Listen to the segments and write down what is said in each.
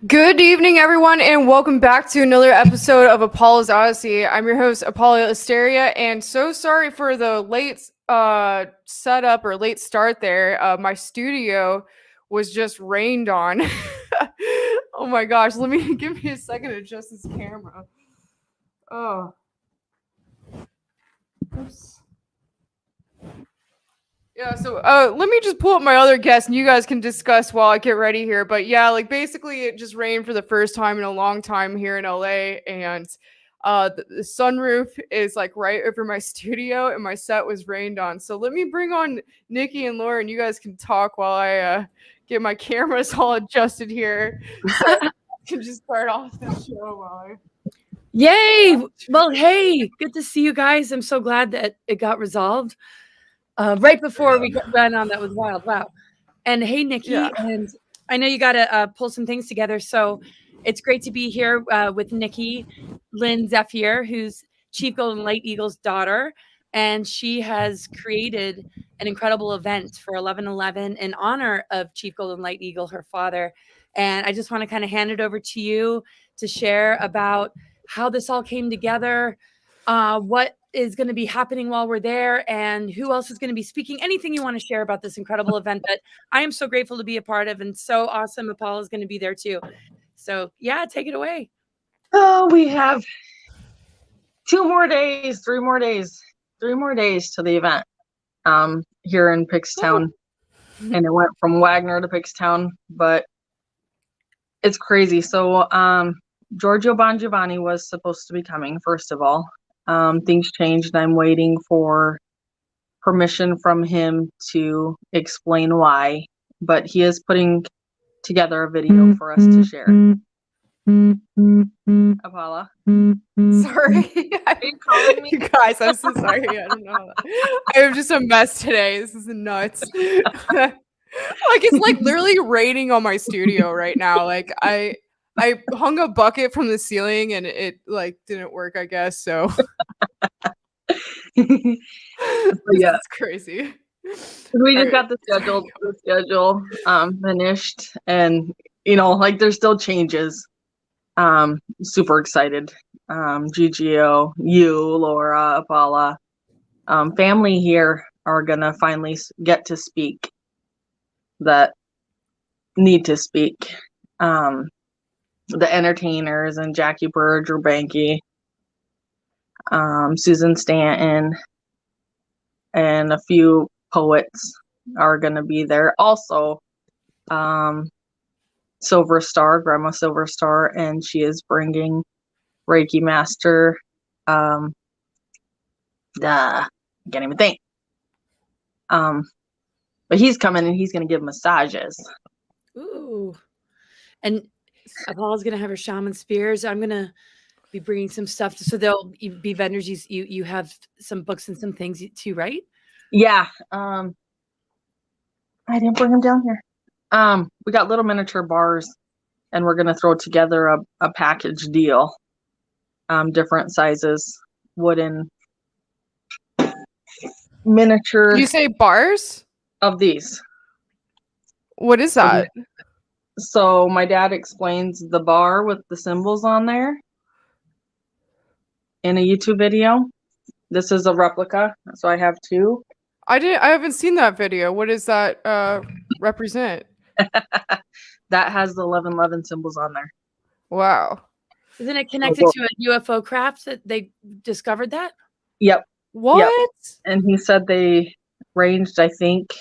Good evening, everyone, and welcome back to another episode of Apollo's Odyssey. I'm your host, Apolla Asteria, and so sorry for the late setup or late start there. My studio was just rained on. Oh my gosh, give me a second to adjust this camera. Oh. Oops. Yeah, so let me just pull up my other guest and you guys can discuss while I get ready here. But yeah, like basically it just rained for the first time in a long time here in LA, and the sunroof is like right over my studio and my set was rained on. So let me bring on Nikki and Laura and you guys can talk while I get my cameras all adjusted here. So I can just start off the show while I... Yay! Well, hey, good to see you guys. I'm so glad that it got resolved. Right before we ran on, that was wild. Wow. And hey, Nikki, and I know you got to pull some things together. So it's great to be here with Nikki Zephier, who's Chief Golden Light Eagle's daughter. And she has created an incredible event for 11/11 in honor of Chief Golden Light Eagle, her father. And I just want to kind of hand it over to you to share about how this all came together, what is going to be happening while we're there, and who else is going to be speaking. Anything you want to share about this incredible event that I am so grateful to be a part of, and so awesome Apolla is going to be there too. So yeah, take it away. Oh, we have 3 more days to the event here in Pickstown. And it went from Wagner to Pickstown, but it's crazy. So Giorgio Bongiovanni was supposed to be coming, first of all. Things changed. I'm waiting for permission from him to explain why, but he is putting together a video for us to share. Apolla? Sorry. Are you calling me? You guys, I'm so sorry. I don't know. I'm just a mess today. This is nuts. Like it's like literally raining on my studio right now. Like I hung a bucket from the ceiling and it like didn't work, I guess. So yeah, it's crazy. We just got the schedule finished, and you know, like there's still changes. Super excited. GGO, you, Laura, Apolla, family here are gonna finally get to speak that need to speak. The entertainers and Jackie Burr, Drew Banky, Susan Stanton, and a few poets are going to be there. Also, Silver Star, Grandma Silver Star, and she is bringing Reiki Master. I can't even think. But he's coming and he's going to give massages. Ooh. And Apolla's going to have her shaman spears. I'm going to be bringing some stuff. So there'll be vendors. You have some books and some things too, right? Yeah. I didn't bring them down here. We got little miniature bars, and we're going to throw together a package deal. Different sizes, wooden, miniature. Did you say bars? Of these. What is that? So my dad explains the bar with the symbols on there in a YouTube video. This is a replica, so I have 2. I haven't seen that video. What does that represent? That has the 1111 symbols on there. Wow. Isn't it connected to a UFO craft that they discovered that? Yep. What? Yep. And he said they ranged, I think,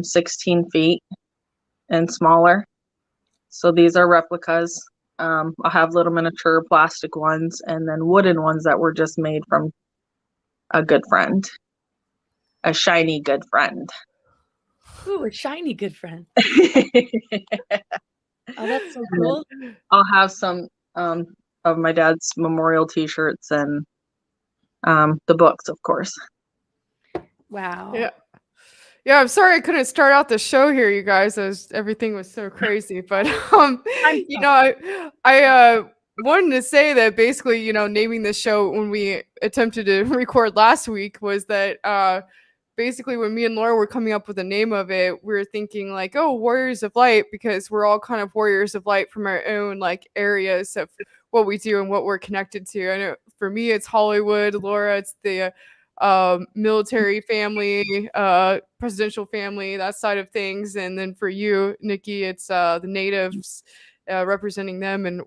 16 feet and smaller. So these are replicas. I'll have little miniature plastic ones and then wooden ones that were just made from a good friend. A shiny good friend. Ooh, a shiny good friend. Oh, that's so cool. I'll have some of my dad's memorial t-shirts and the books, of course. Wow. Yeah. Yeah, I'm sorry I couldn't start out the show here, you guys, as everything was so crazy. But you know, I wanted to say that basically, you know, naming the show when we attempted to record last week was that basically when me and Laura were coming up with the name of it, we were thinking like, oh, Warriors of Light, because we're all kind of warriors of light from our own like areas of what we do and what we're connected to. I know for me it's Hollywood, Laura it's the military family, presidential family, that side of things, and then for you, Nikki, it's the natives, representing them and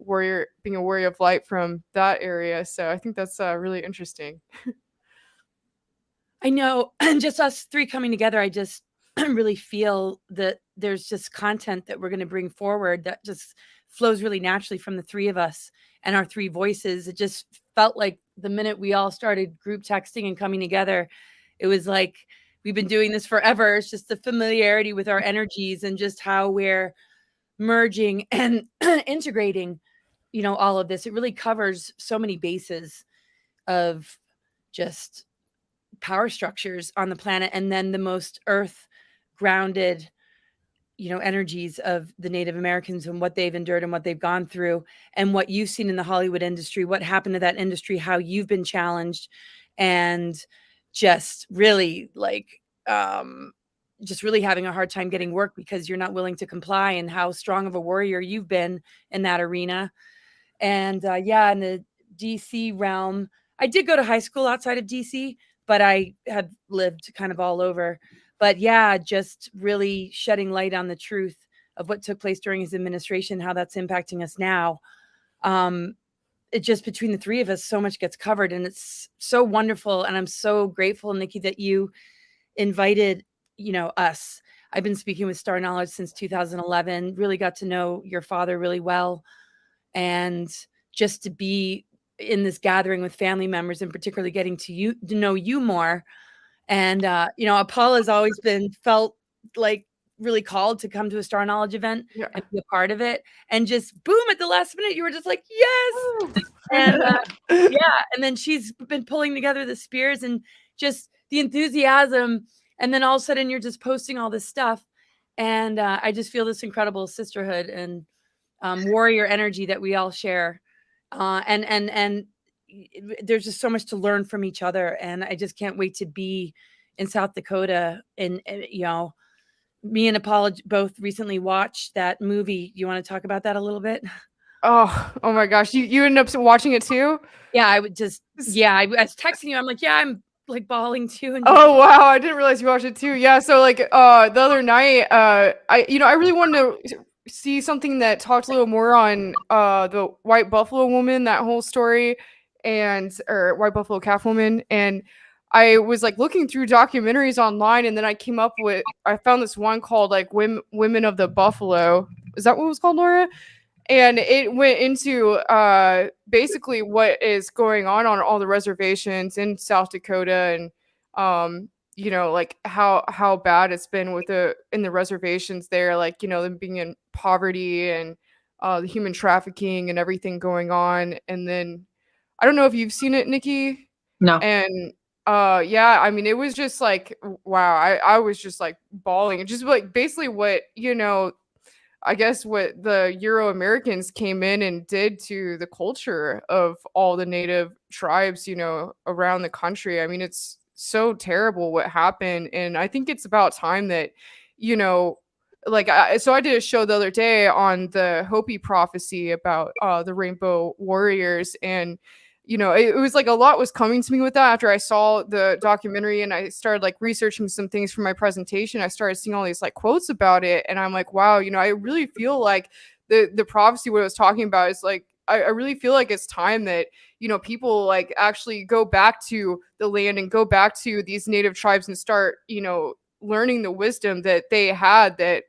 being a warrior of light from that area. So I think that's really interesting. I know, just us three coming together, I just really feel that there's just content that we're going to bring forward that just flows really naturally from the three of us and our three voices. It just felt like the minute we all started group texting and coming together, it was like we've been doing this forever. It's just the familiarity with our energies and just how we're merging and integrating, you know, all of this. It really covers so many bases of just power structures on the planet, and then the most earth grounded, you know, energies of the Native Americans and what they've endured and what they've gone through and what you've seen in the Hollywood industry, what happened to that industry, how you've been challenged, and just really like just really having a hard time getting work because you're not willing to comply, and how strong of a warrior you've been in that arena. And yeah, in the DC realm, I did go to high school outside of DC, but I had lived kind of all over. But yeah, just really shedding light on the truth of what took place during his administration, how that's impacting us now. It just, between the three of us, so much gets covered, and it's so wonderful. And I'm so grateful, Nikki, that you invited, you know, us. I've been speaking with Star Knowledge since 2011, really got to know your father really well. And just to be in this gathering with family members, and particularly getting to know you more. And you know, Apolla has always been felt like really called to come to a Star Knowledge event and be a part of it. And just boom, at the last minute, you were just like, yes. And yeah, and then she's been pulling together the spears and just the enthusiasm. And then all of a sudden, you're just posting all this stuff, and I just feel this incredible sisterhood and warrior energy that we all share. And there's just so much to learn from each other, and I just can't wait to be in South Dakota. And you know, me and Apolla both recently watched that movie. You want to talk about that a little bit? Oh my gosh, you ended up watching it too? Yeah, I would just I was texting you. I'm like, yeah, I'm like bawling too. And oh wow, I didn't realize you watched it too. Yeah, so like the other night, I really wanted to see something that talked a little more on the white buffalo woman, that whole story, or white buffalo calf woman. And I was like looking through documentaries online, and then I found this one called like Women of the Buffalo. Is that what it was called, Laura? And it went into basically what is going on all the reservations in South Dakota, and you know, like how bad it's been in the reservations there, like, you know, them being in poverty and the human trafficking and everything going on. And then I don't know if you've seen it, Nikki. No. And yeah, I mean, it was just like, wow, I was just like bawling. It just like basically what, you know, I guess what the Euro Americans came in and did to the culture of all the native tribes, you know, around the country. I mean, it's so terrible what happened. And I think it's about time that, you know, like, so I did a show the other day on the Hopi prophecy about the Rainbow Warriors. And it was like a lot was coming to me with that after I saw the documentary and I started like researching some things for my presentation. I started seeing all these like quotes about it, and I'm like, wow, I really feel like the prophecy, what I was talking about, is like, I really feel like it's time that, people like actually go back to the land and go back to these native tribes and start, learning the wisdom that they had, that,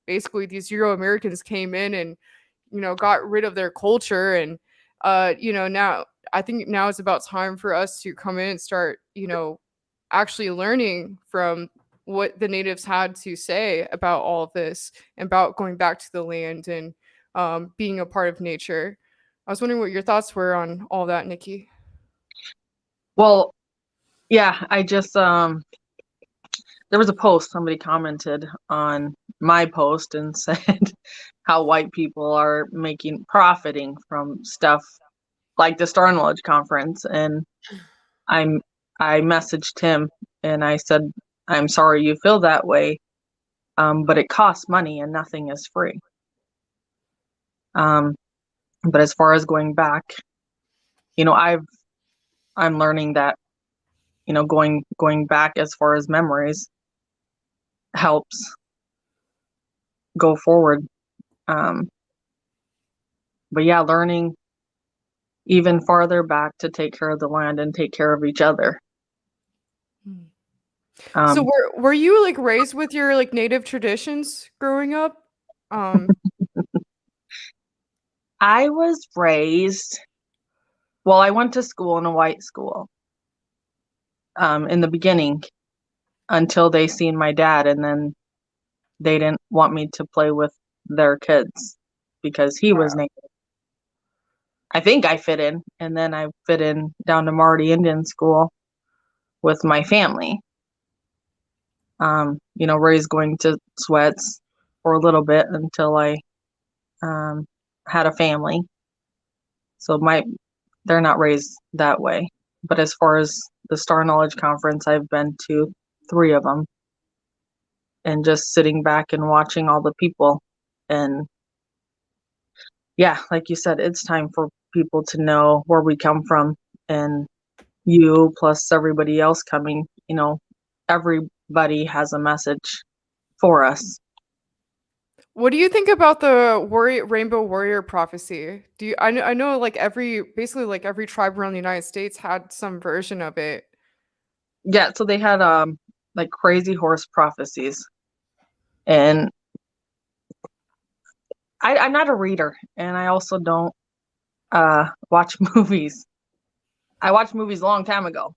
basically these Euro Americans came in and, got rid of their culture. And, now I think now it's about time for us to come in and start, actually learning from what the natives had to say about all of this, and about going back to the land and being a part of nature. I was wondering what your thoughts were on all that, Nikki. Well, yeah, I just there was a post, somebody commented on my post and said how white people are profiting from stuff like the Star Knowledge Conference, and I messaged him and I said, I'm sorry you feel that way, but it costs money and nothing is free. But as far as going back, I'm learning that, going back as far as memories helps go forward. But yeah, learning even farther back to take care of the land and take care of each other. So were you like raised with your like native traditions growing up? I was raised, well, I went to school in a white school in the beginning until they seen my dad, and then they didn't want me to play with their kids because he was native. I think I fit in, and then I fit in down to Marty Indian School with my family. Raised going to sweats for a little bit until I had a family. So they're not raised that way. But as far as the Star Knowledge Conference, I've been to 3 of them, and just sitting back and watching all the people. And yeah, like you said, it's time for people to know where we come from, and you plus everybody else coming, everybody has a message for us. What do you think about the rainbow warrior prophecy? I know like basically every tribe around the United States had some version of it. Yeah, so they had like crazy horse prophecies. And I'm not a reader, and I also don't watch movies. I watched movies a long time ago,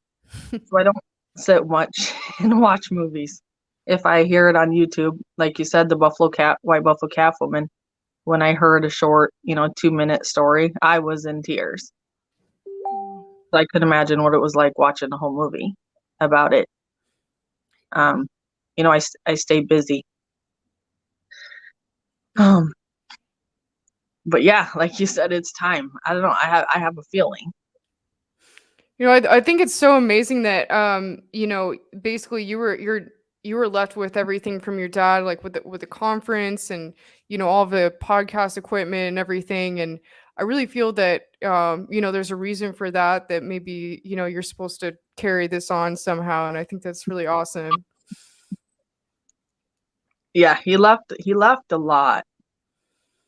so I don't sit much and watch movies. If I hear it on YouTube, like you said, the white buffalo calf woman, when I heard a short, 2-minute story, I was in tears. So I could imagine what it was like watching a whole movie about it. I stay busy. But yeah, like you said, it's time. I don't know. I have a feeling. I think it's so amazing that basically you were left with everything from your dad, like with the conference and all the podcast equipment and everything. And I really feel that there's a reason for that. That maybe you're supposed to carry this on somehow, and I think that's really awesome. Yeah, he left a lot.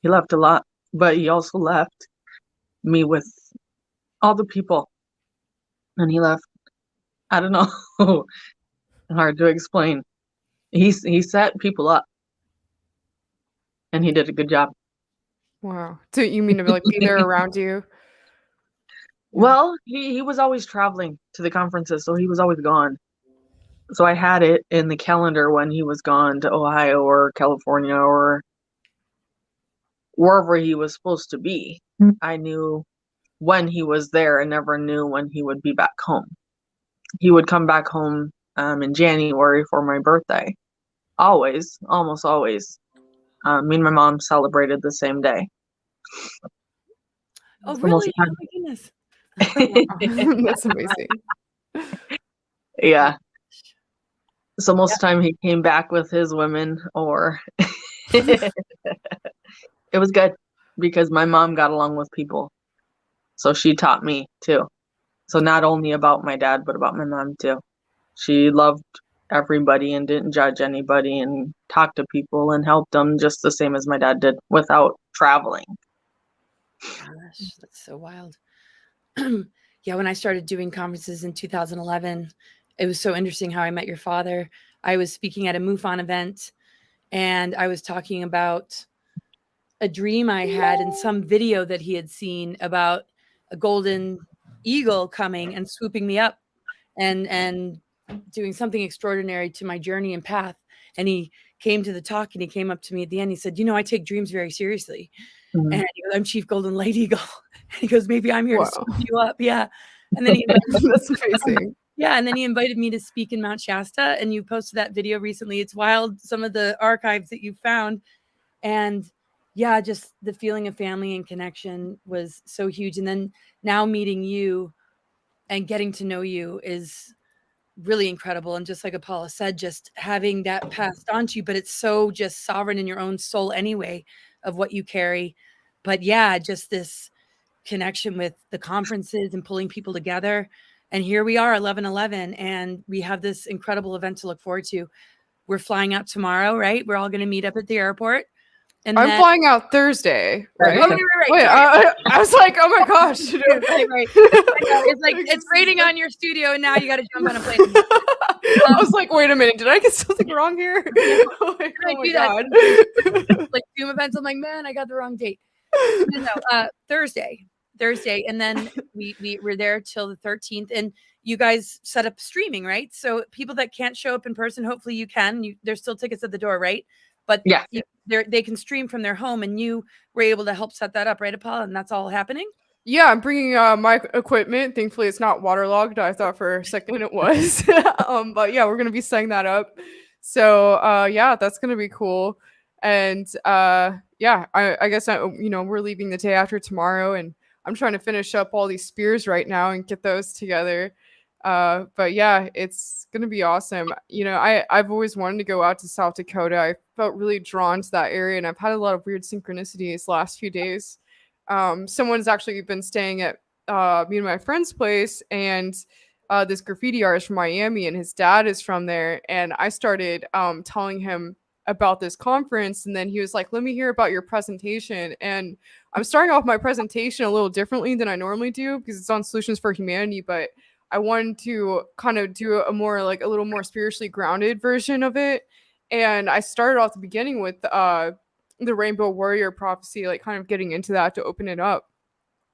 He left a lot, but he also left me with all the people. And he left, I don't know, hard to explain. He set people up, and he did a good job. Wow. So you mean to like be there around you? Well, he was always traveling to the conferences, so he was always gone. So I had it in the calendar when he was gone to Ohio or California or wherever he was supposed to be. I knew when he was there and never knew when he would be back home. He would come back home in January for my birthday. Always, almost always. Me and my mom celebrated the same day. Oh, really? Oh, my goodness. That's amazing. Yeah. So most of the time he came back with his women, or it was good because my mom got along with people. So she taught me too. So not only about my dad, but about my mom too. She loved everybody and didn't judge anybody and talked to people and helped them just the same as my dad did without traveling. Gosh, that's so wild. Yeah, when I started doing conferences in 2011, it was so interesting how I met your father. I was speaking at a MUFON event, and I was talking about a dream I had in some video that he had seen about a golden eagle coming and swooping me up and doing something extraordinary to my journey and path. And he came to the talk, and he came up to me at the end. He said, I take dreams very seriously. Mhm. And he goes, I'm Chief Golden Light Eagle. And he goes, maybe I'm here to Wow. swoop you up. Yeah. And then he That's amazing. yeah, and then he invited me to speak in Mount Shasta, and you posted that video recently. It's wild, some of the archives that you found. And yeah, just the feeling of family and connection was so huge. And then now meeting you and getting to know you is really incredible. And just like Apolla said, just having that passed on to you, but it's so just sovereign in your own soul anyway of what you carry. But yeah, just this connection with the conferences and pulling people together. And here we are, 11/11, and we have this incredible event to look forward to. We're flying out tomorrow, right? We're all going to meet up at the airport. And I'm then, flying out Thursday, right? Oh, right. Wait, I was like, oh my gosh. Right. It's like it's raining on your studio, and now you got to jump on a plane. I was like, wait a minute, did I get something wrong here? Oh my, I oh do my God. that. Like Zoom events, I'm like, man, I got the wrong date. No, Thursday, and then we're there till the 13th, and you guys set up streaming, right? So people that can't show up in person, hopefully you can. There's still tickets at the door, right? But Yeah. They can stream from their home, and you were able to help set that up, right, Apolla? And that's all happening? Yeah, I'm bringing my equipment. Thankfully, it's not waterlogged. I thought for a second it was. But yeah, we're going to be setting that up. So yeah, that's going to be cool. And yeah, I guess we're leaving the day after tomorrow, and I'm trying to finish up all these spears right now and get those together. But yeah, it's gonna be awesome. I've always wanted to go out to South Dakota. I felt really drawn to that area, and I've had a lot of weird synchronicities last few days. Someone's actually been staying at me and my friend's place, and this graffiti artist from Miami, and his dad is from there. And I started telling him about this conference, and then he was like, let me hear about your presentation. And I'm starting off my presentation a little differently than I normally do because it's on solutions for humanity, but I wanted to kind of do a little more spiritually grounded version of it. And I started off the beginning with the Rainbow Warrior prophecy, like kind of getting into that to open it up.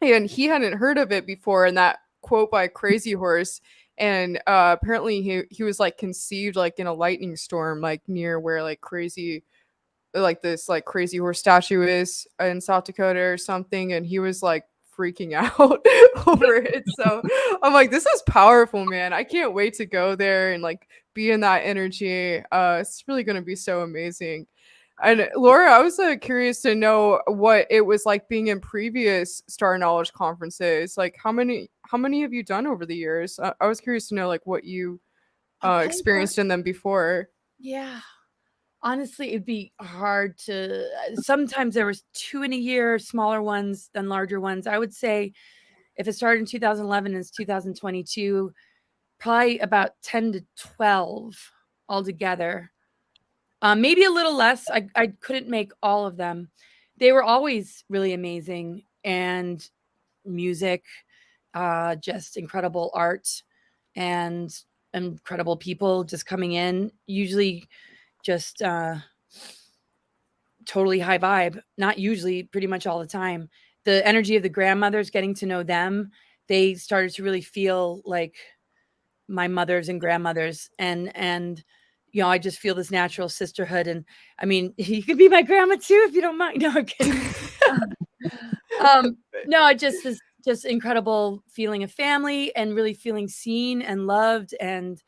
And he hadn't heard of it before, and that quote by Crazy Horse. And apparently he was like conceived like in a lightning storm, like near where like Crazy Horse statue is in South Dakota or something. And he was like freaking out over it. So I'm like, this is powerful, man. I can't wait to go there and like be in that energy. It's really going to be so amazing. And Laura, I was curious to know what it was like being in previous Star Knowledge conferences. Like, how many have you done over the years? I was curious to know like what you experienced in them before. Yeah. Honestly, it'd be hard to. Sometimes there was 2 in a year, smaller ones than larger ones. I would say if it started in 2011 and it's 2022, probably about 10 to 12 altogether. Maybe a little less. I couldn't make all of them. They were always really amazing, and music, just incredible art, and incredible people just coming in. Usually just totally high vibe. Not usually, pretty much all the time. The energy of the grandmothers, getting to know them, they started to really feel like my mothers and grandmothers, and I just feel this natural sisterhood. And I mean, you could be my grandma too if you don't mind. No, I'm kidding. No, just incredible feeling of family and really feeling seen and loved, and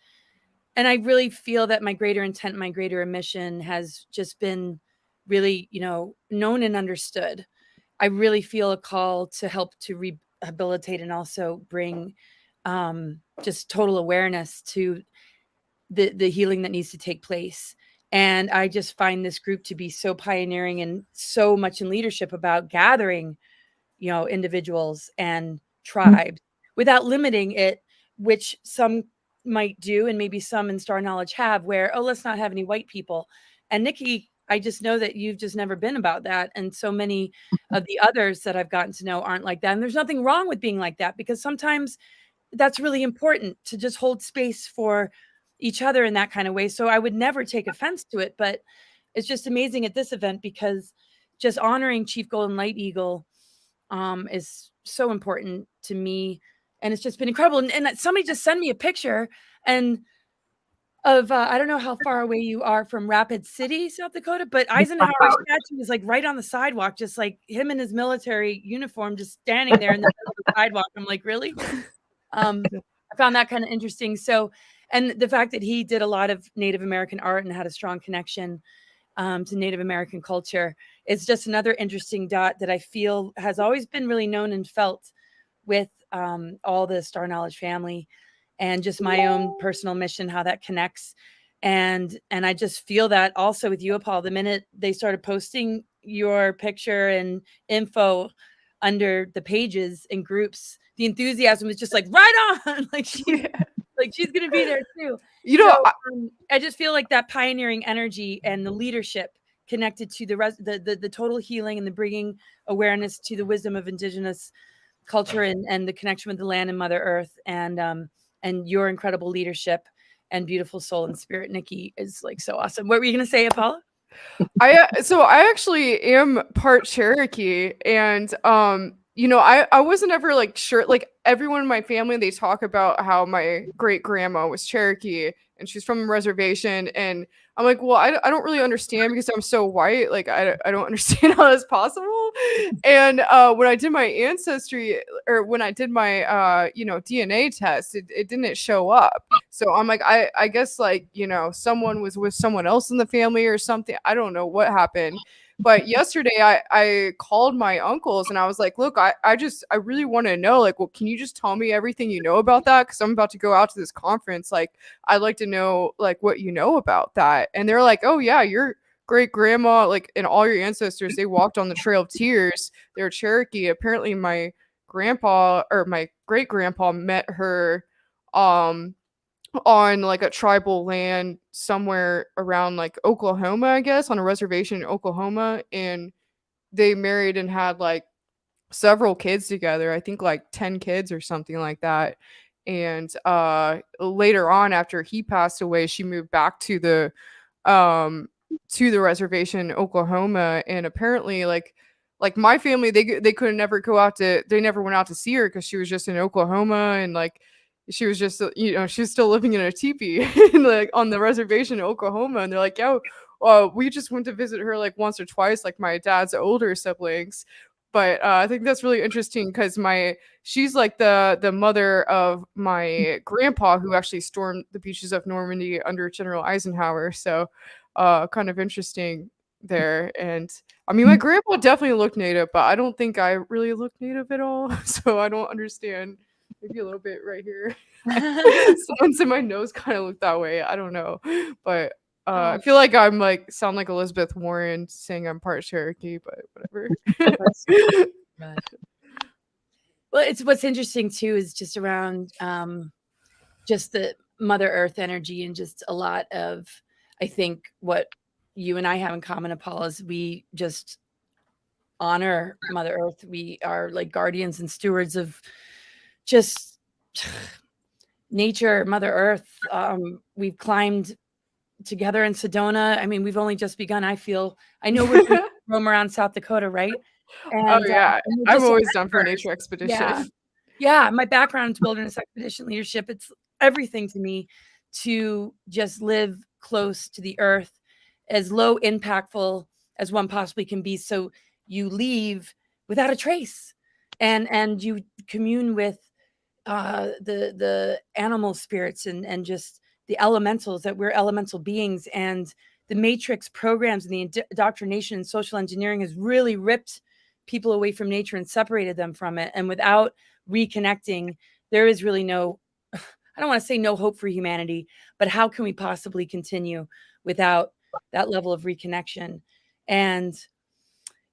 I really feel that my greater intent, my greater mission has just been really, known and understood. I really feel a call to help to rehabilitate and also bring just total awareness to the healing that needs to take place. And I just find this group to be so pioneering and so much in leadership about gathering, individuals and tribes without limiting it, which some might do, and maybe some in star knowledge have, where, oh, let's not have any white people. And Nikki, I just know that you've just never been about that. And so many of the others that I've gotten to know aren't like that. And there's nothing wrong with being like that, because sometimes that's really important to just hold space for each other in that kind of way. So I would never take offense to it, but it's just amazing at this event, because just honoring Chief Golden Light Eagle is so important to me. And it's just been incredible. And somebody just sent me a picture of I don't know how far away you are from Rapid City, South Dakota, but Eisenhower's statue is like right on the sidewalk, just like him in his military uniform, just standing there in the middle of the sidewalk. I'm like, really? I found that kind of interesting. So, and the fact that he did a lot of Native American art and had a strong connection to Native American culture is just another interesting dot that I feel has always been really known and felt with all the Star Knowledge family, and just my own personal mission, how that connects. And I just feel that also with you, Apolla, the minute they started posting your picture and info under the pages and groups, the enthusiasm was just like right on. Like she's going to be there too. I just feel like that pioneering energy and the leadership connected to the total healing and the bringing awareness to the wisdom of indigenous culture and the connection with the land and Mother Earth, and your incredible leadership and beautiful soul and spirit, Nikki, is like so awesome. What were you going to say, Apolla? I actually am part Cherokee, and I wasn't ever like sure. Like everyone in my family, they talk about how my great grandma was Cherokee and she's from a reservation, and I'm like, well, I don't really understand because I'm so white. Like I don't understand how that's possible. And when I did my ancestry, or when I did my DNA test, it didn't show up. So I'm like, I guess like someone was with someone else in the family or something. I don't know what happened. But yesterday I called my uncles and I was like, look, I really want to know, like, well, can you just tell me everything you know about that? Because I'm about to go out to this conference. Like, I'd like to know like what you know about that. And they're like, oh yeah, your great grandma, like, and all your ancestors, they walked on the Trail of Tears. They're Cherokee. Apparently my grandpa or my great grandpa met her on like a tribal land somewhere around like Oklahoma, I guess, on a reservation in Oklahoma, and they married and had like several kids together. I think like 10 kids or something like that. And later on, after he passed away, she moved back to the reservation in Oklahoma, and apparently like my family, they could never they never went out to see her because she was just in Oklahoma, and like she was just she's still living in a teepee like on the reservation in Oklahoma. And they're like, yeah, we just went to visit her like once or twice, like my dad's older siblings. But I think that's really interesting because she's like the mother of my grandpa, who actually stormed the beaches of Normandy under General Eisenhower. So kind of interesting there. And I mean, my grandpa definitely looked Native, but I don't think I really look Native at all. So I don't understand. Maybe a little bit right here. Someone said my nose kind of looked that way. I don't know. But I feel like I'm like sound like Elizabeth Warren saying I'm part Cherokee, but whatever. Well, it's what's interesting too is just around just the Mother Earth energy, and just a lot of, I think what you and I have in common, Apolla, is we just honor Mother Earth. We are like guardians and stewards of just nature, Mother Earth. We've climbed together in Sedona. I mean, we've only just begun. I know we're going to roam around South Dakota, right? And, I'm always down for a nature expedition. Yeah, my background is wilderness expedition leadership. It's everything to me to just live close to the earth, as low impactful as one possibly can be. So you leave without a trace, and you commune with the animal spirits and just the elementals, that we're elemental beings. And the matrix programs and the indoctrination and social engineering has really ripped people away from nature and separated them from it. And without reconnecting, there is really no, I don't want to say no hope for humanity, but how can we possibly continue without that level of reconnection? And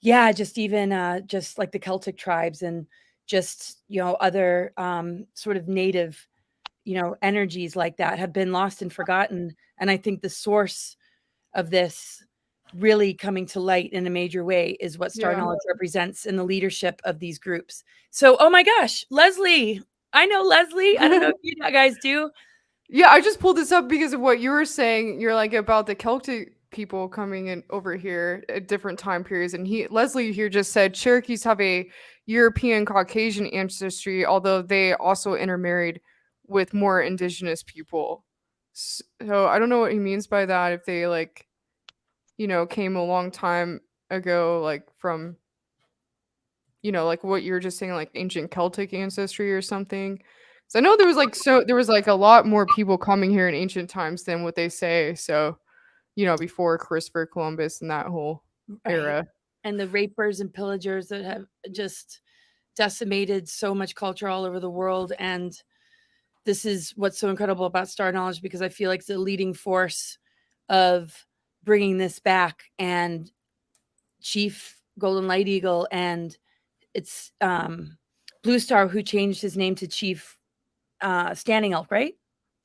yeah, just even just like the Celtic tribes, and just, other sort of native, energies like that have been lost and forgotten. And I think the source of this really coming to light in a major way is what star knowledge represents in the leadership of these groups. So, oh my gosh, Leslie, I know Leslie. I don't know if you guys do. Yeah, I just pulled this up because of what you were saying. You're like about the Celtic people coming in over here at different time periods, and Leslie here just said Cherokees have a European Caucasian ancestry, although they also intermarried with more indigenous people. So I don't know what he means by that. If they came a long time ago, like from like what you're just saying, like ancient Celtic ancestry or something. So I know there was a lot more people coming here in ancient times than what they say. So, before Christopher Columbus and that whole era. And the rapers and pillagers that have just decimated so much culture all over the world. And this is what's so incredible about star knowledge, because I feel like it's the leading force of bringing this back. And Chief Golden Light Eagle, and it's Blue Star, who changed his name to Chief Standing Elk, right?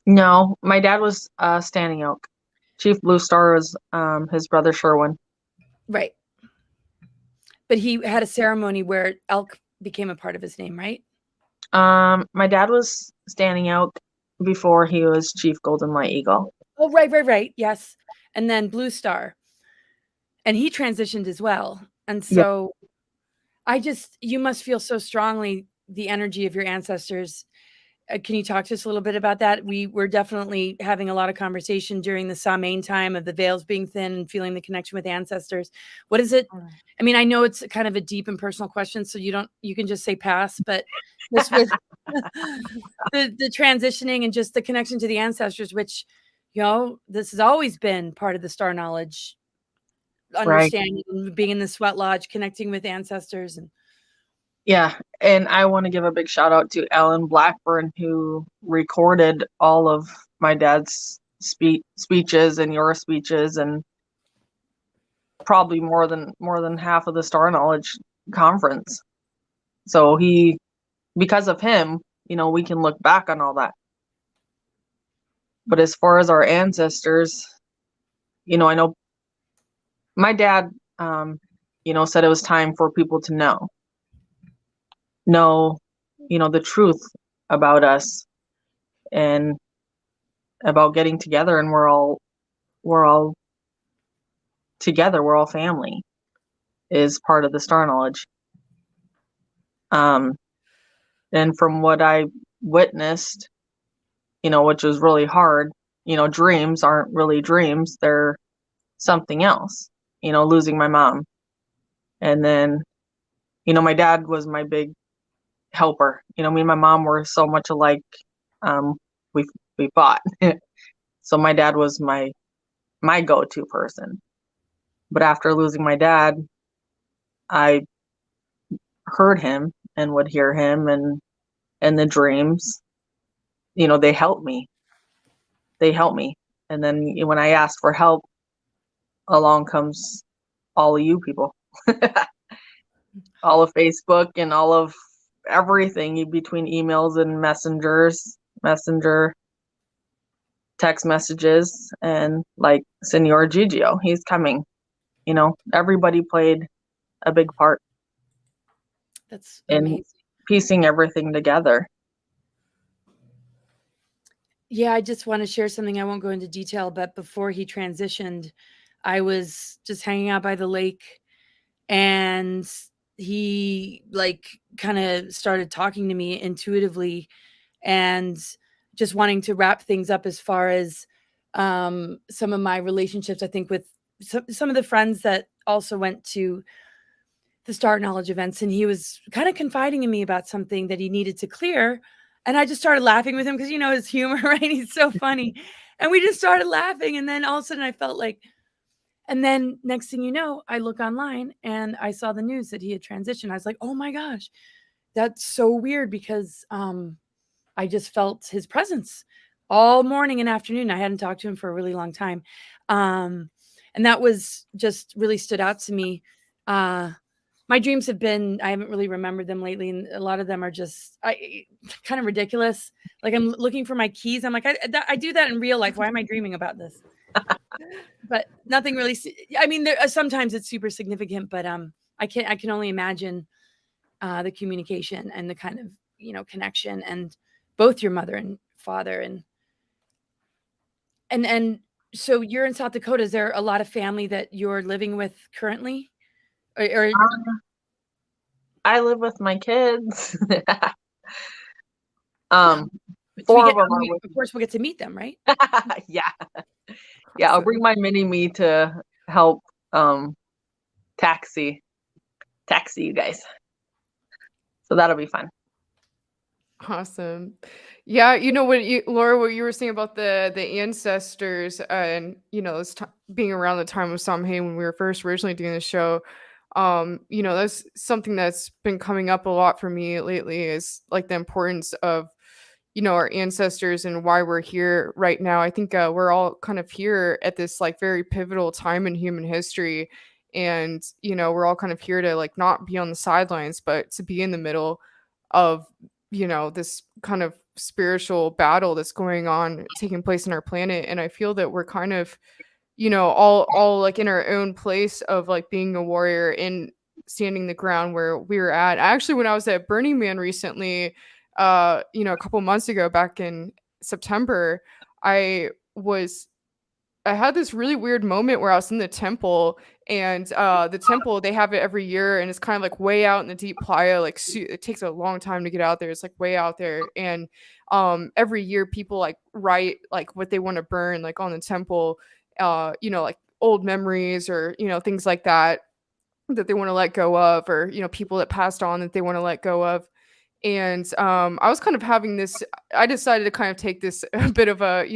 No, my dad was Standing Elk. Chief Blue Star was his brother Sherwin. Right. But he had a ceremony where elk became a part of his name, right? My dad was Standing Elk before he was Chief Golden Light Eagle. Oh, right. Yes. And then Blue Star. And he transitioned as well. And so you must feel so strongly the energy of your ancestors. Can you talk to us a little bit about that? We were definitely having a lot of conversation during the Samhain time of the veils being thin and feeling the connection with ancestors. What is it? I mean, I know it's kind of a deep and personal question, so you can just say pass, but just with the transitioning and just the connection to the ancestors, which, this has always been part of the star knowledge, understanding, being in the sweat lodge, connecting with ancestors. And I want to give a big shout out to Ellen Blackburn, who recorded all of my dad's speeches and your speeches, and probably more than half of the star knowledge conference. So because of him, we can look back on all that. But as far as our ancestors, I know my dad said it was time for people to know the truth about us and about getting together, and we're all together, we're all family, is part of the star knowledge. And from what I witnessed, which was really hard, dreams aren't really dreams, they're something else. Losing my mom, and then my dad was my big helper. Me and my mom were so much alike. We fought. So my dad was my go-to person. But after losing my dad, I heard him and would hear him, and the dreams, they helped me. And then when I asked for help, along comes all of you people. All of Facebook and all of everything between emails and messenger text messages, and like Senor Gigio, he's coming. Everybody played a big part. That's amazing. In piecing everything together. Yeah, I just want to share something. I won't go into detail, but before he transitioned, I was just hanging out by the lake, and he kind of started talking to me intuitively and just wanting to wrap things up as far as some of my relationships, I think, with some of the friends that also went to the star knowledge events. And he was kind of confiding in me about something that he needed to clear. And I just started laughing with him because, his humor, right? He's so funny. And we just started laughing. And then all of a sudden I felt like, and then next thing you know, I look online and I saw the news that he had transitioned. I was like, oh my gosh, that's so weird, because I just felt his presence all morning and afternoon. I hadn't talked to him for a really long time. And that was just really stood out to me. My my dreams have been, I haven't really remembered them lately, and a lot of them are just kind of ridiculous. Like I'm looking for my keys. I'm like, I do that in real life. Why am I dreaming about this? But nothing really. I mean, sometimes it's super significant, but I can only imagine the communication and the kind of connection, and both your mother and father, and so you're in South Dakota. Is there a lot of family that you're living with currently? Or I live with my kids. So Four of them are with of course, we'll get to meet them, right? yeah. Yeah, I'll bring my mini-me to help taxi you guys. So that'll be fun. Awesome. Yeah, Laura, what you were saying about the ancestors, and being around the time of Samhain when we were first originally doing the show, that's something that's been coming up a lot for me lately, is like the importance of our ancestors and why we're here right now. I think we're all kind of here at this like very pivotal time in human history, and we're all kind of here to like not be on the sidelines, but to be in the middle of this kind of spiritual battle that's taking place in our planet. And I feel that we're kind of all like in our own place of like being a warrior and standing the ground where we were at. Actually, when I was at Burning Man recently, a couple months ago, back in September, I had this really weird moment where I was in the temple, and the temple, they have it every year, and it's kind of like way out in the deep playa. Like it takes a long time to get out there. It's like way out there, and every year people like write like what they want to burn like on the temple, like old memories or things like that they want to let go of, or people that passed on that they want to let go of. And I was kind of having this. I decided to kind of take this a bit of a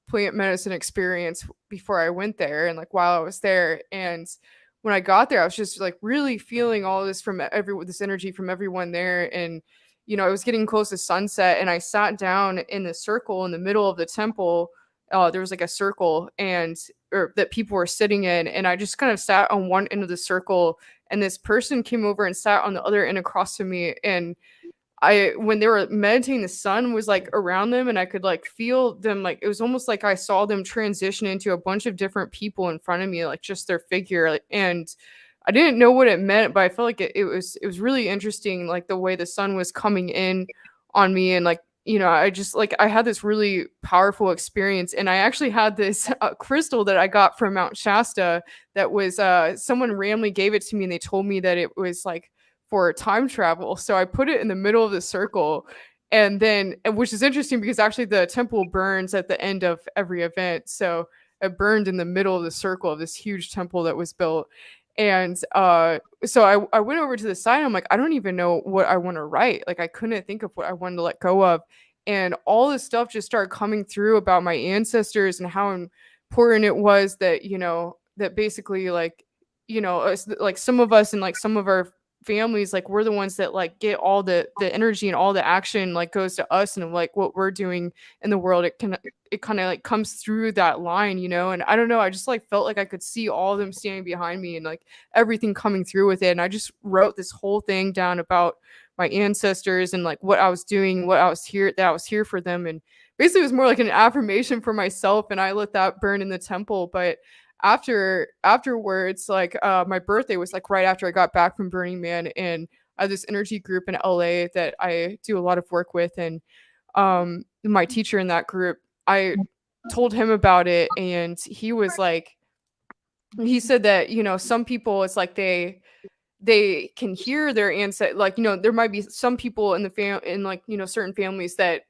plant medicine experience before I went there, and like while I was there. And when I got there, I was just like really feeling all this from this energy from everyone there. And I was getting close to sunset, and I sat down in the circle in the middle of the temple. There was like a circle or that people were sitting in, and I just kind of sat on one end of the circle, and this person came over and sat on the other end across from me. And when they were meditating, the sun was like around them, and I could like feel them. Like it was almost like I saw them transition into a bunch of different people in front of me, like just their figure. And I didn't know what it meant, but I felt like it was really interesting, like the way the sun was coming in on me. And like, I just like, I had this really powerful experience. And I actually had this crystal that I got from Mount Shasta that was someone randomly gave it to me, and they told me that it was like for time travel. So I put it in the middle of the circle, and then, which is interesting because actually the temple burns at the end of every event. So it burned in the middle of the circle of this huge temple that was built. And so I went over to the side, and I'm like, I don't even know what I want to write. Like I couldn't think of what I wanted to let go of. And all this stuff just started coming through about my ancestors and how important it was that, that basically like, like some of us and like some of our families, like we're the ones that like get all the energy and all the action like goes to us, and like what we're doing in the world, it kind of like comes through that line, and I don't know, I just like felt like I could see all of them standing behind me and like everything coming through with it. And I just wrote this whole thing down about my ancestors and like what I was doing, that I was here for them. And basically it was more like an affirmation for myself, and I let that burn in the temple. But afterwards, like my birthday was like right after I got back from Burning Man, and I have this energy group in LA that I do a lot of work with, and my teacher in that group, I told him about it, and he was like, he said that some people, it's like they can hear their ancestors. Like there might be some people in like certain families that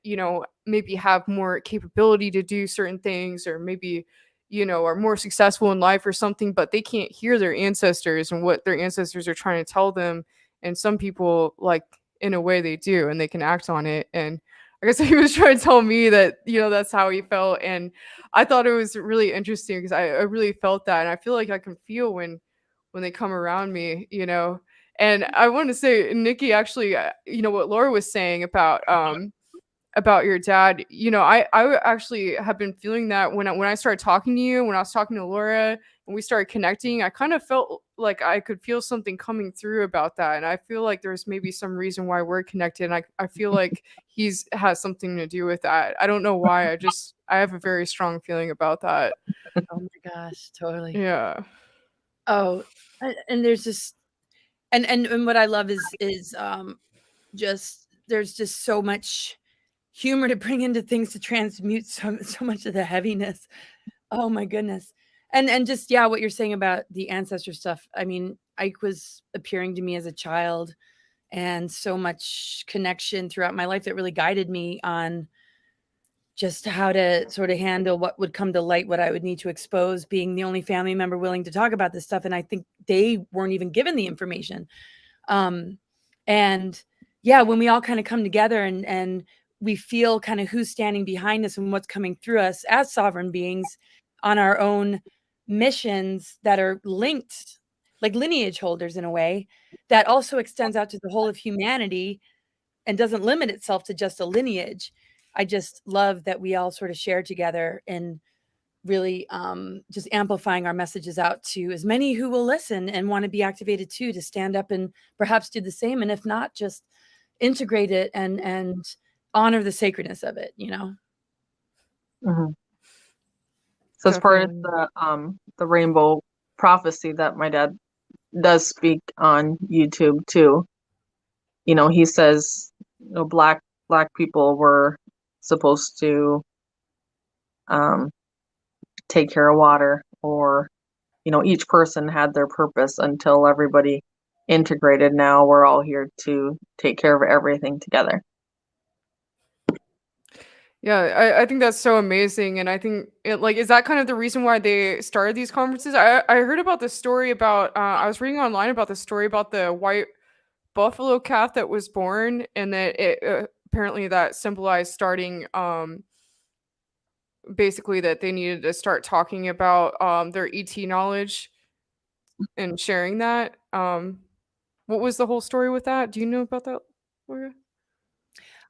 maybe have more capability to do certain things, or maybe are more successful in life or something, but they can't hear their ancestors and what their ancestors are trying to tell them. And some people, like, in a way they do, and they can act on it. And I guess he was trying to tell me that, that's how he felt. And I thought it was really interesting because I really felt that. And I feel like I can feel when they come around me, And I want to say, Nikki, actually, what Laura was saying about, about your dad, you know, I actually have been feeling that when I started talking to you, when I was talking to Laura, and we started connecting, I kind of felt like I could feel something coming through about that. And I feel like there's maybe some reason why we're connected. And I feel like he's has something to do with that. I don't know why. I have a very strong feeling about that. Oh my gosh, totally. Yeah. Oh, and there's just and what I love is just there's just so much humor to bring into things to transmute so much of the heaviness. Oh my goodness. And just what you're saying about the ancestor stuff. I mean, Ike was appearing to me as a child, and so much connection throughout my life that really guided me on just how to sort of handle what would come to light, what I would need to expose, being the only family member willing to talk about this stuff. And I think they weren't even given the information. And when we all kind of come together and we feel kind of who's standing behind us and what's coming through us as sovereign beings on our own missions that are linked, like lineage holders in a way, that also extends out to the whole of humanity and doesn't limit itself to just a lineage. I just love that we all sort of share together and really just amplifying our messages out to as many who will listen and want to be activated too, to stand up and perhaps do the same. And if not, just integrate it and honor the sacredness of it, you know? Mm-hmm. So as far as the rainbow prophecy that my dad does speak on YouTube too, you know, he says, you know, black people were supposed to take care of water, or, you know, each person had their purpose until everybody integrated. Now we're all here to take care of everything together. Yeah, I think that's so amazing. And I think is that kind of the reason why they started these conferences? I heard about the story about, I was reading online about the story about the white buffalo calf that was born, and that it apparently that symbolized starting, basically that they needed to start talking about their ET knowledge and sharing that. What was the whole story with that? Do you know about that, Laura?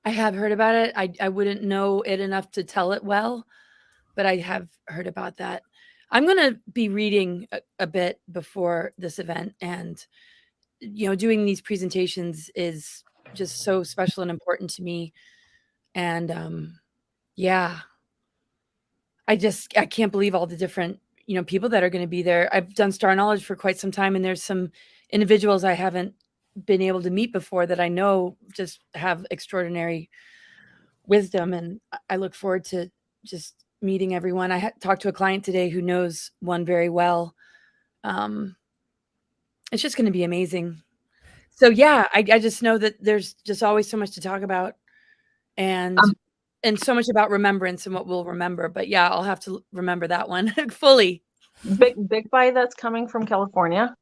I have heard about it. I wouldn't know it enough to tell it well, but I have heard about that. I'm going to be reading a bit before this event, and, you know, doing these presentations is just so special and important to me. And I can't believe all the different, you know, people that are going to be there. I've done star knowledge for quite some time, and there's some individuals I haven't been able to meet before that I know just have extraordinary wisdom, and I look forward to just meeting everyone. I talked to a client today who knows one very well. It's just going to be amazing. So I just know that there's just always so much to talk about, and so much about remembrance and what we'll remember. But I'll have to remember that one fully. Big Bye that's coming from California.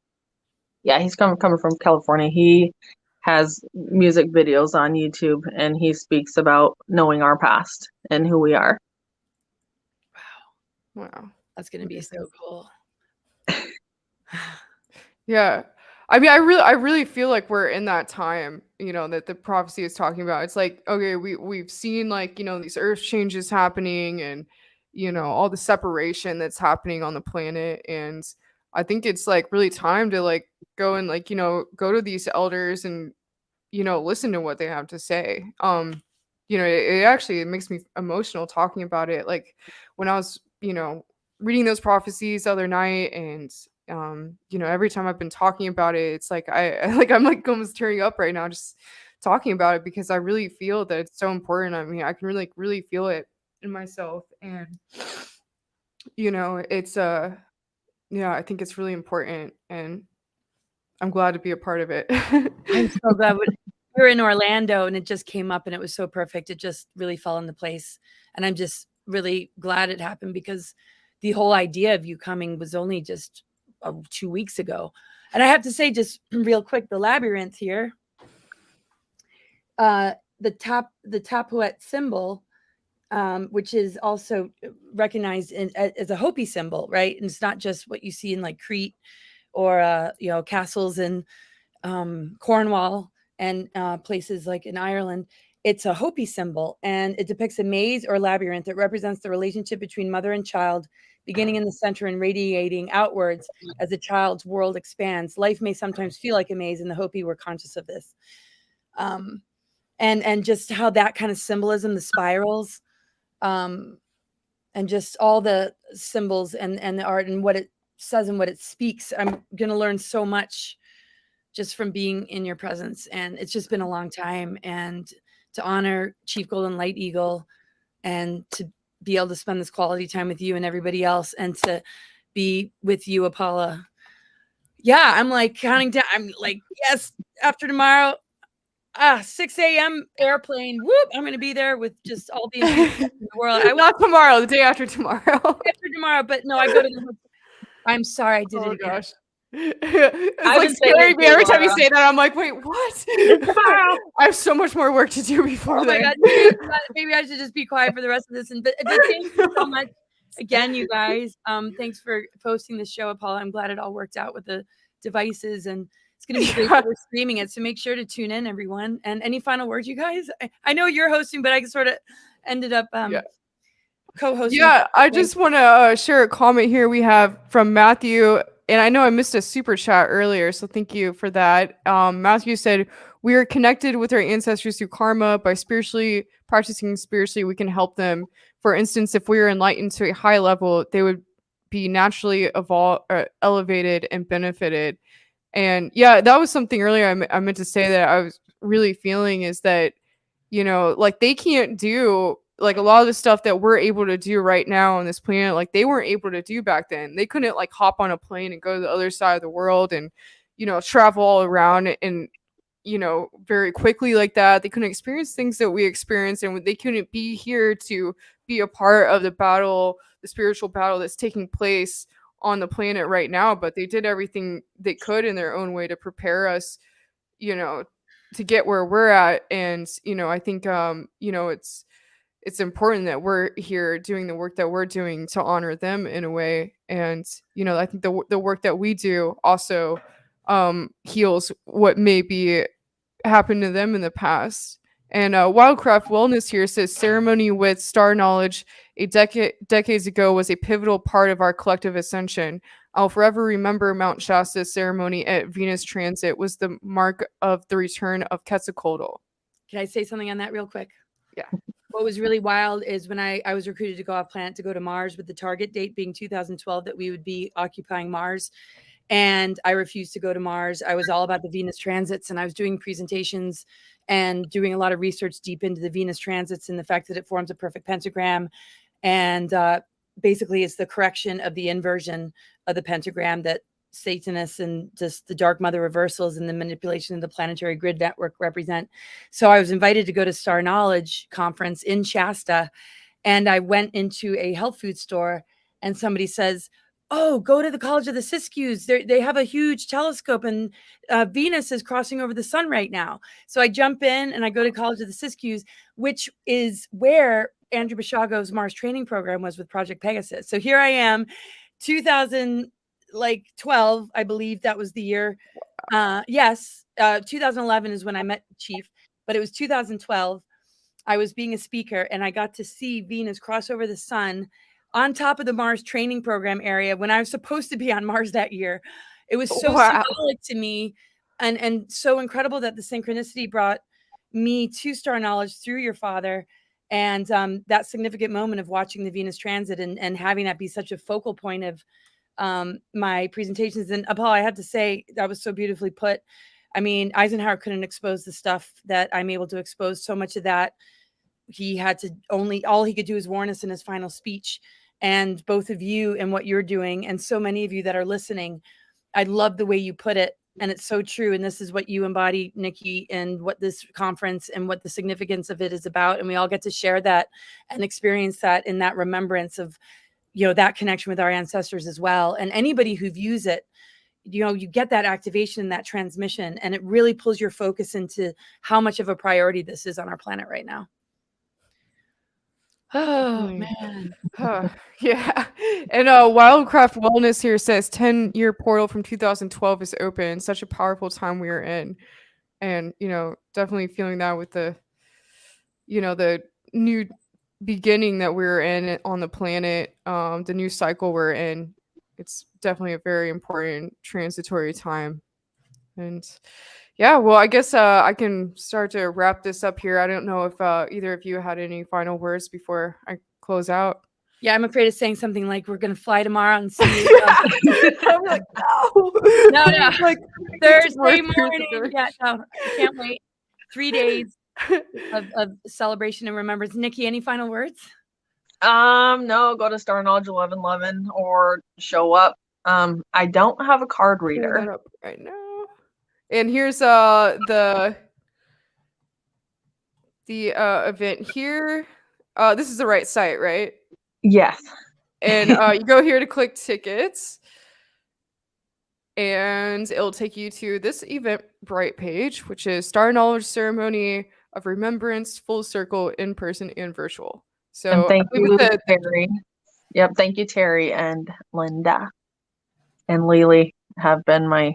Yeah, he's coming from California. He has music videos on YouTube, and he speaks about knowing our past and who we are. Wow. That's going to be so cool. Yeah. I mean, I really feel like we're in that time, you know, that the prophecy is talking about. It's like, okay, we've seen, like, you know, these earth changes happening, and, you know, all the separation that's happening on the planet. And I think it's like really time to like go and, like, you know, go to these elders and, you know, listen to what they have to say. You know, it makes me emotional talking about it. Like when I was, you know, reading those prophecies the other night, and you know, every time I've been talking about it, it's like I'm like almost tearing up right now just talking about it, because I really feel that it's so important. I mean, I can really feel it in myself, and you know, it's I think it's really important, and I'm glad to be a part of it. I'm so glad we were in Orlando, and it just came up, and it was so perfect. It just really fell into place, and I'm just really glad it happened, because the whole idea of you coming was only just 2 weeks ago. And I have to say, just real quick, the labyrinth here, the Tapuet symbol, which is also recognized as a Hopi symbol, right? And it's not just what you see in like Crete or you know, castles in Cornwall and places like in Ireland. It's a Hopi symbol, and it depicts a maze or labyrinth that represents the relationship between mother and child, beginning in the center and radiating outwards as the child's world expands. Life may sometimes feel like a maze, and the Hopi were conscious of this. And just how that kind of symbolism, the spirals, and just all the symbols and the art and what it says and what it speaks. I'm going to learn so much just from being in your presence. And it's just been a long time. And to honor Chief Golden Light Eagle and to be able to spend this quality time with you and everybody else and to be with you, Apolla. Yeah, I'm like counting down. I'm like, yes, after tomorrow, 6 a.m. airplane. Whoop, I'm going to be there with just all the in the world. Not tomorrow, the day after tomorrow. After tomorrow, but no, I go to the. I'm sorry, I did it again. Gosh. It's like scaring me every time you say that. I'm like, wait, what? I have so much more work to do before Oh my then. God, maybe I should just be quiet for the rest of this. But thank you so much again, you guys. Thanks for posting this show, Apolla. I'm glad it all worked out with the devices, and it's going to be great that we're streaming it. So make sure to tune in, everyone. And any final words, you guys? I know you're hosting, but I sort of ended up co-hosting. Yeah, I just want to share a comment here we have from Matthew. And I know I missed a super chat earlier, so thank you for that. Matthew said, we are connected with our ancestors through karma. By practicing spiritually, we can help them. For instance, if we are enlightened to a high level, they would be naturally elevated and benefited. And yeah, that was something earlier I meant to say that I was really feeling is that, you know, like they can't do like a lot of the stuff that we're able to do right now on this planet, like they weren't able to do back then. They couldn't like hop on a plane and go to the other side of the world and, you know, travel all around and, you know, very quickly like that. They couldn't experience things that we experienced, and they couldn't be here to be a part of the battle, the spiritual battle that's taking place on the planet right now. But they did everything they could in their own way to prepare us, you know, to get where we're at. And, you know, I think, you know, it's important that we're here doing the work that we're doing to honor them in a way. And, you know, I think the work that we do also heals what may be happened to them in the past. And Wildcraft Wellness here says ceremony with star knowledge decades ago was a pivotal part of our collective ascension. I'll forever remember Mount Shasta's ceremony at Venus transit was the mark of the return of Quetzalcoatl. Can I say something on that real quick? Yeah. What was really wild is when I was recruited to go off planet to go to Mars, with the target date being 2012 that we would be occupying Mars. And I refused to go to Mars. I was all about the Venus transits, and I was doing presentations and doing a lot of research deep into the Venus transits and the fact that it forms a perfect pentagram. And basically it's the correction of the inversion of the pentagram that Satanists and just the dark mother reversals and the manipulation of the planetary grid network represent. So I was invited to go to Star Knowledge conference in Shasta, and I went into a health food store, and somebody says, oh, go to the College of the Siskiyous. They have a huge telescope, and Venus is crossing over the sun right now. So I jump in and I go to College of the Siskiyous, which is where Andrew Bashago's Mars training program was with Project Pegasus. So here I am, 2012, I believe that was the year. Yes, 2011 is when I met Chief, but it was 2012. I was being a speaker, and I got to see Venus cross over the sun on top of the Mars training program area when I was supposed to be on Mars that year. It was so symbolic to me, and so incredible that the synchronicity brought me to Star Knowledge through your father. And that significant moment of watching the Venus transit and having that be such a focal point of my presentations. And Apolla, I have to say, that was so beautifully put. I mean, Eisenhower couldn't expose the stuff that I'm able to expose. So much of that, he had to all he could do is warn us in his final speech. And both of you and what you're doing, and so many of you that are listening, I love the way you put it. And it's so true. And this is what you embody, Nikki, and what this conference and what the significance of it is about. And we all get to share that and experience that in that remembrance of, you know, that connection with our ancestors as well. And anybody who views it, you know, you get that activation, that transmission, and it really pulls your focus into how much of a priority this is on our planet right now. Oh, man. Yeah. And Wildcraft Wellness here says 10-year portal from 2012 is open. Such a powerful time we are in. And, you know, definitely feeling that with the the new beginning that we're in on the planet, the new cycle we're in. It's definitely a very important transitory time. And yeah, well, I guess I can start to wrap this up here. I don't know if either of you had any final words before I close out. Yeah, I'm afraid of saying something like we're going to fly tomorrow and see you. I'm like, no. No. Like Thursday morning. Yeah, no, I can't wait. 3 days of celebration and remembrance. Nikki, any final words? No, go to Star Knowledge 1111 or show up. I don't have a card Pull that reader. up right now. And here's the event here. This is the right site, right? Yes. And you go here to click tickets, and it'll take you to this Eventbrite page, which is Star Knowledge Ceremony of Remembrance, Full Circle, in person and virtual. So And thank you, Terry. Yep, thank you, Terry and Linda and Lily have been my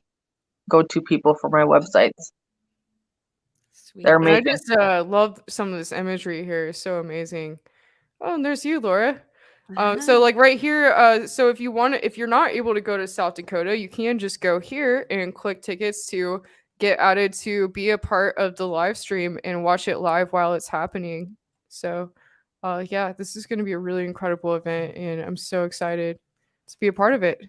go-to people for my websites. Sweet. They're And I amazing. just love some of this imagery here. It's so amazing. Oh, and there's you, Laura. So like right here, so if you're not able to go to South Dakota, you can just go here and click tickets to get added to be a part of the live stream and watch it live while it's happening. So yeah, this is going to be a really incredible event, and I'm so excited to be a part of it.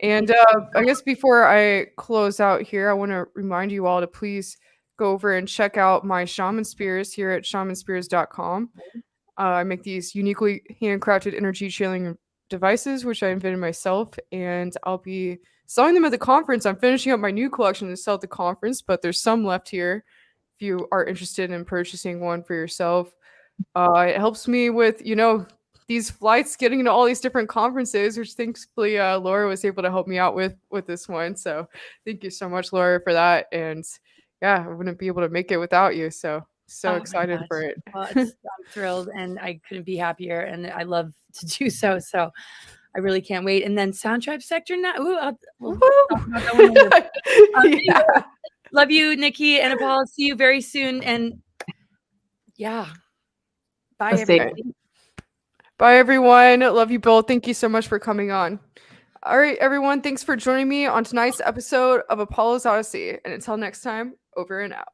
And I guess before I close out here, I want to remind you all to please go over and check out my shaman spears here at shamanspears.com. I make these uniquely handcrafted energy channeling devices, which I invented myself, and I'll be selling them at the conference. I'm finishing up my new collection to sell at the conference, but there's some left here if you are interested in purchasing one for yourself. It helps me with, these flights getting to all these different conferences, which thankfully Laura was able to help me out with this one. So thank you so much, Laura, for that. And yeah, I wouldn't be able to make it without you. So excited for it. Well, I'm thrilled, and I couldn't be happier, and I love to do so. So I really can't wait. And then Sound Tribe Sector now. We'll talk about that one later. Yeah. Love you, Nikki and Apolla. See you very soon. And yeah, bye, everybody. Bye, everyone. Love you both. Thank you so much for coming on. All right, everyone. Thanks for joining me on tonight's episode of Apollo's Odyssey. And until next time, over and out.